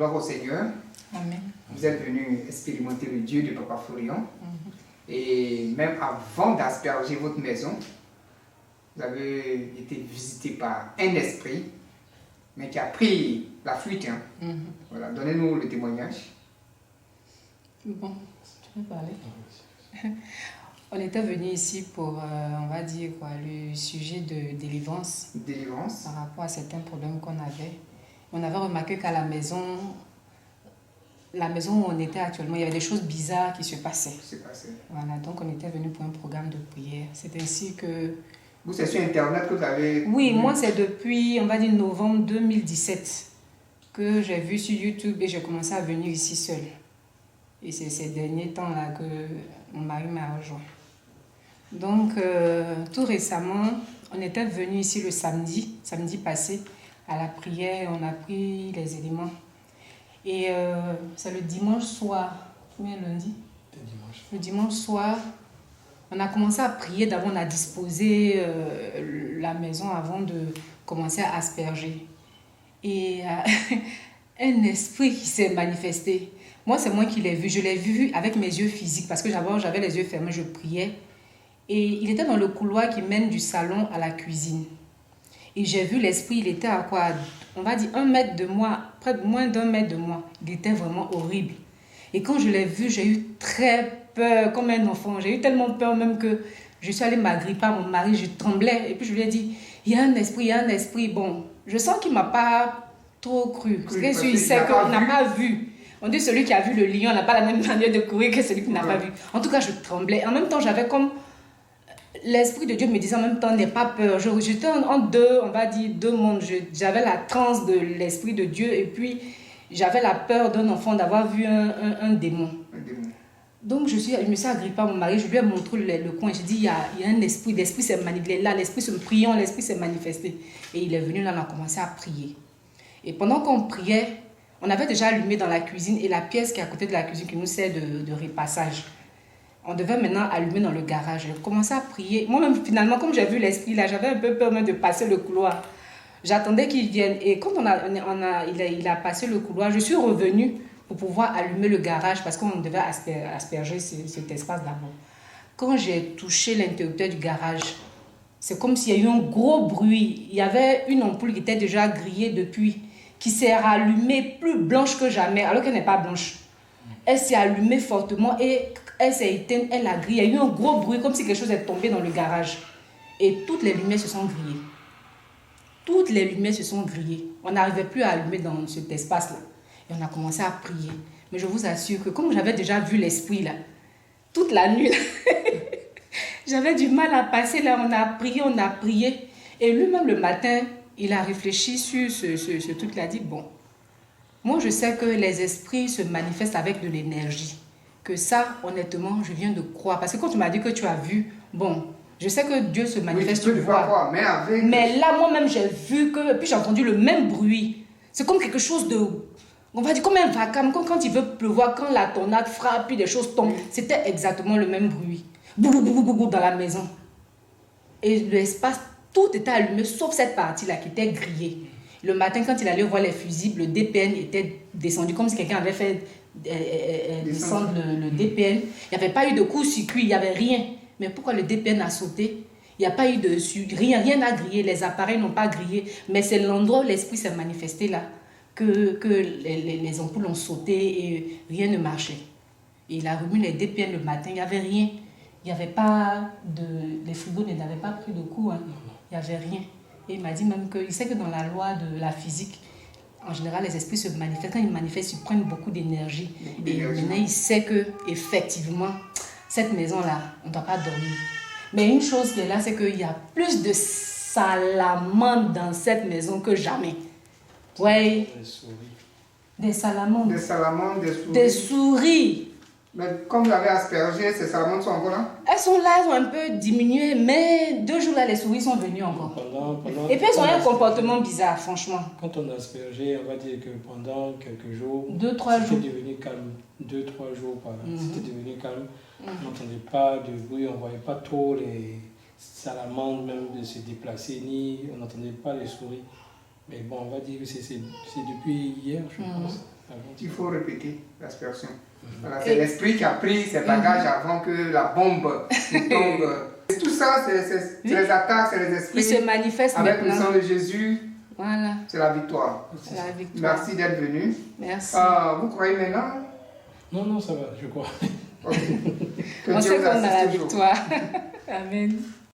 gloire au Seigneur. Amen. Vous êtes venu expérimenter le Dieu de Papa Florian. Et même avant d'asperger votre maison, vous avez été visité par un esprit, mais qui a pris la fuite. Hein. Voilà, donnez-nous le témoignage. Bon, tu peux parler. On était venu ici pour, on va dire quoi, le sujet de délivrance. Délivrance. Par rapport à certains problèmes qu'on avait. On avait remarqué qu'à la maison où on était actuellement, il y avait des choses bizarres qui se passaient. Voilà, donc on était venu pour un programme de prière. C'est ainsi que... Vous, c'est sur Internet que vous avez... Oui, moi, c'est depuis, on va dire, novembre 2017 que j'ai vu sur YouTube et j'ai commencé à venir ici seule. Et c'est ces derniers temps-là que mon mari m'a rejoint. Donc, tout récemment, on était venu ici le samedi passé, à la prière, on a pris les éléments. Et c'est le dimanche soir, ou bien lundi? Le dimanche soir, on a commencé à prier, d'abord on a disposé la maison avant de commencer à asperger. Et un esprit qui s'est manifesté. Moi, c'est moi qui l'ai vu. Je l'ai vu avec mes yeux physiques parce que j'avais les yeux fermés, je priais. Et il était dans le couloir qui mène du salon à la cuisine. Et j'ai vu l'esprit, il était à quoi? On va dire 1 mètre de moi, près de moins d'1 mètre de moi. Il était vraiment horrible. Et quand je l'ai vu, j'ai eu très peur, comme un enfant. J'ai eu tellement peur même que je suis allée m'agripper à mon mari, je tremblais. Et puis je lui ai dit, il y a un esprit, il y a un esprit. Bon, je sens qu'il ne m'a pas trop cru. Parce qu'il sait qu'il n'a pas vu. On dit celui qui a vu le lion n'a pas la même manière de courir que celui qui n'a pas vu. En tout cas, je tremblais. En même temps, j'avais comme... L'Esprit de Dieu me disait en même temps, n'aie pas peur. J'étais en deux, on va dire, deux mondes. J'avais la transe de l'Esprit de Dieu et puis j'avais la peur d'un enfant d'avoir vu un démon. Donc je me suis agrippée à mon mari, je lui ai montré le coin. J'ai dit, il y a un esprit, l'esprit s'est manifesté là, l'esprit se priant, l'esprit s'est manifesté. Et il est venu là, on a commencé à prier. Et pendant qu'on priait, on avait déjà allumé dans la cuisine et la pièce qui est à côté de la cuisine qui nous sert de repassage. On devait maintenant allumer dans le garage. J'ai commencé à prier. Moi-même, finalement, comme j'ai vu l'esprit là, j'avais un peu peur même de passer le couloir. J'attendais qu'il vienne. Et quand il a passé le couloir, je suis revenue pour pouvoir allumer le garage parce qu'on devait asperger cet espace d'abord. Quand j'ai touché l'interrupteur du garage, c'est comme s'il y a eu un gros bruit. Il y avait une ampoule qui était déjà grillée depuis, qui s'est rallumée plus blanche que jamais, alors qu'elle n'est pas blanche. Elle s'est allumée fortement et elle s'est éteinte, elle a grillé. Il y a eu un gros bruit, comme si quelque chose est tombé dans le garage. Et toutes les lumières se sont grillées. Toutes les lumières se sont grillées. On n'arrivait plus à allumer dans cet espace-là. Et on a commencé à prier. Mais je vous assure que comme j'avais déjà vu l'esprit là, toute la nuit, là, j'avais du mal à passer là. On a prié. Et lui-même le matin, il a réfléchi sur ce truc. Il a dit, bon, moi je sais que les esprits se manifestent avec de l'énergie. Que ça, honnêtement, je viens de croire. Parce que quand tu m'as dit que tu as vu, bon, je sais que Dieu se manifeste, oui, tu vois. Mais là, moi-même, j'ai vu que... Puis j'ai entendu le même bruit. C'est comme quelque chose de... On va dire comme un vacarme, comme quand il veut pleuvoir, quand la tornade frappe, puis des choses tombent. C'était exactement le même bruit. Boubou, boubou, boubou dans la maison. Et l'espace, tout était allumé, sauf cette partie-là qui était grillée. Le matin, quand il allait voir les fusibles, le DPN était descendu, comme si quelqu'un avait fait descendre le DPN. Il n'y avait pas eu de court-circuit, il n'y avait rien. Mais pourquoi le DPN a sauté? Il n'y a pas eu de... Rien n'a grillé, les appareils n'ont pas grillé. Mais c'est l'endroit où l'esprit s'est manifesté là, que les ampoules ont sauté et rien ne marchait. Et il a remis les DPN le matin, il n'y avait rien. Il n'y avait pas de... Les frigos n'avaient pas pris de coup, hein. Il n'y avait rien. Et il m'a dit même qu'il sait que dans la loi de la physique, en général, les esprits se manifestent. Quand ils manifestent, ils prennent beaucoup d'énergie. Et maintenant, il sait qu'effectivement, cette maison-là, on ne doit pas dormir. Mais une chose qui est là, c'est qu'il y a plus de salamandres dans cette maison que jamais. Oui. Des salamandres. Des salamandres, des souris. Des souris. Mais comme vous avez aspergé, ces salamandres sont encore là? Elles sont là, elles ont un peu diminué, mais 2 jours là, les souris sont venues encore. Et puis elles ont un comportement bizarre, franchement. Quand on a aspergé, on va dire que pendant quelques jours, 2-3 jours. c'était devenu calme. 2-3 jours par là, c'était devenu calme. On n'entendait pas de bruit, on ne voyait pas trop les salamandres même de se déplacer, ni on n'entendait pas les souris. Mais bon, on va dire que c'est depuis hier, je pense. Il faut répéter l'aspersion. Voilà, c'est l'esprit qui a pris ses bagages avant que la bombe ne tombe. Tout ça, c'est les attaques, c'est les esprits. Il se manifeste avec maintenant. le sang de Jésus. Voilà. C'est la victoire. La victoire. Merci d'être venu. Merci. Vous croyez maintenant? Non, ça va, je crois. Ok. Que On Dieu sait vous qu'on a la assiste toujours. victoire. Amen.